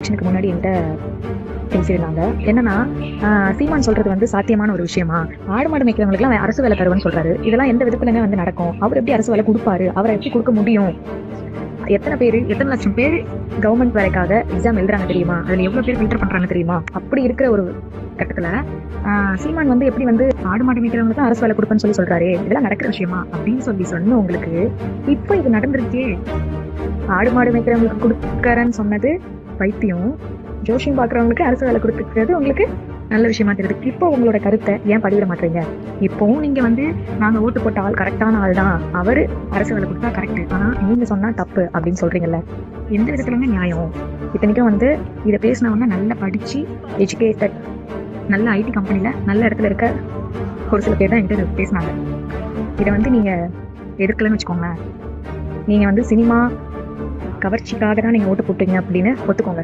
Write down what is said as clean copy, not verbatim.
எலெக்ஷனுக்கு முன்னாடி என்கிட்ட பேசியிருந்தாங்க. என்னன்னா, சீமான் சொல்றது வந்து சாத்தியமான ஒரு விஷயமா? ஆடு மாடு மேய்க்கிறவங்களுக்குலாம் அரசு வேலை தருவேன்னு சொல்றாரு. இதெல்லாம் எந்த விதத்துலங்க வந்து நடக்கும்? அவர் எப்படி அரசு வேலை கொடுப்பாரு? அவரை எப்படி கொடுக்க முடியும்? எத்தனை லட்சம் பேர் கவர்மெண்ட் வேலைக்காக எக்ஸாம் எழுதுறாங்க தெரியுமா? அதுல எவ்வளவு பேர் ஃபில்டர் பண்றாங்க தெரியுமா? அப்படி இருக்கிற ஒரு கட்டத்துல சீமான் வந்து எப்படி வந்து ஆடு மாடு மேய்க்கிறவங்களுக்கு அரசு வேலை கொடுப்பேன்னு சொல்லி சொல்றாரு? இதெல்லாம் நடக்கிற விஷயமா அப்படின்னு சொன்ன உங்களுக்கு இப்போ இது நடந்துருக்கே. ஆடு மாடு மேய்க்கிறவங்களுக்கு கொடுக்கறேன்னு சொன்னது பைத்தியம். ஜோஷியம் பாக்குறவங்களுக்கு அரசு வேலை கொடுத்துக்கிறது உங்களுக்கு நல்ல விஷயமா தெரியுது. இப்போ உங்களோட கருத்தை ஏன் பதிவிட மாட்டீங்க? இப்போவும் நீங்க வந்து நாங்க ஓட்டு போட்ட ஆள் கரெக்டான ஆள் தான், அவரு அரசு வேலை கொடுத்தா கரெக்ட், ஆனா நீங்க சொன்னா தப்பு அப்படின்னு சொல்றீங்கல்ல, எந்த விதத்துலங்க நியாயம்? இத்தனைக்கும் வந்து இதை பேசினவங்க நல்லா படிச்சு எஜுகேட்டட், நல்ல ஐடி கம்பெனில நல்ல இடத்துல இருக்க ஒரு சில பேர் தான் என்கிட்ட பேசினாங்க. இதை வந்து நீங்க எதிர்க்கலன்னு வச்சுக்கோங்களேன், நீங்க வந்து சினிமா கவர்ச்சிக்காக தான் நீங்க ஓட்டு போட்டீங்க அப்படின்னு ஒத்துக்கோங்க.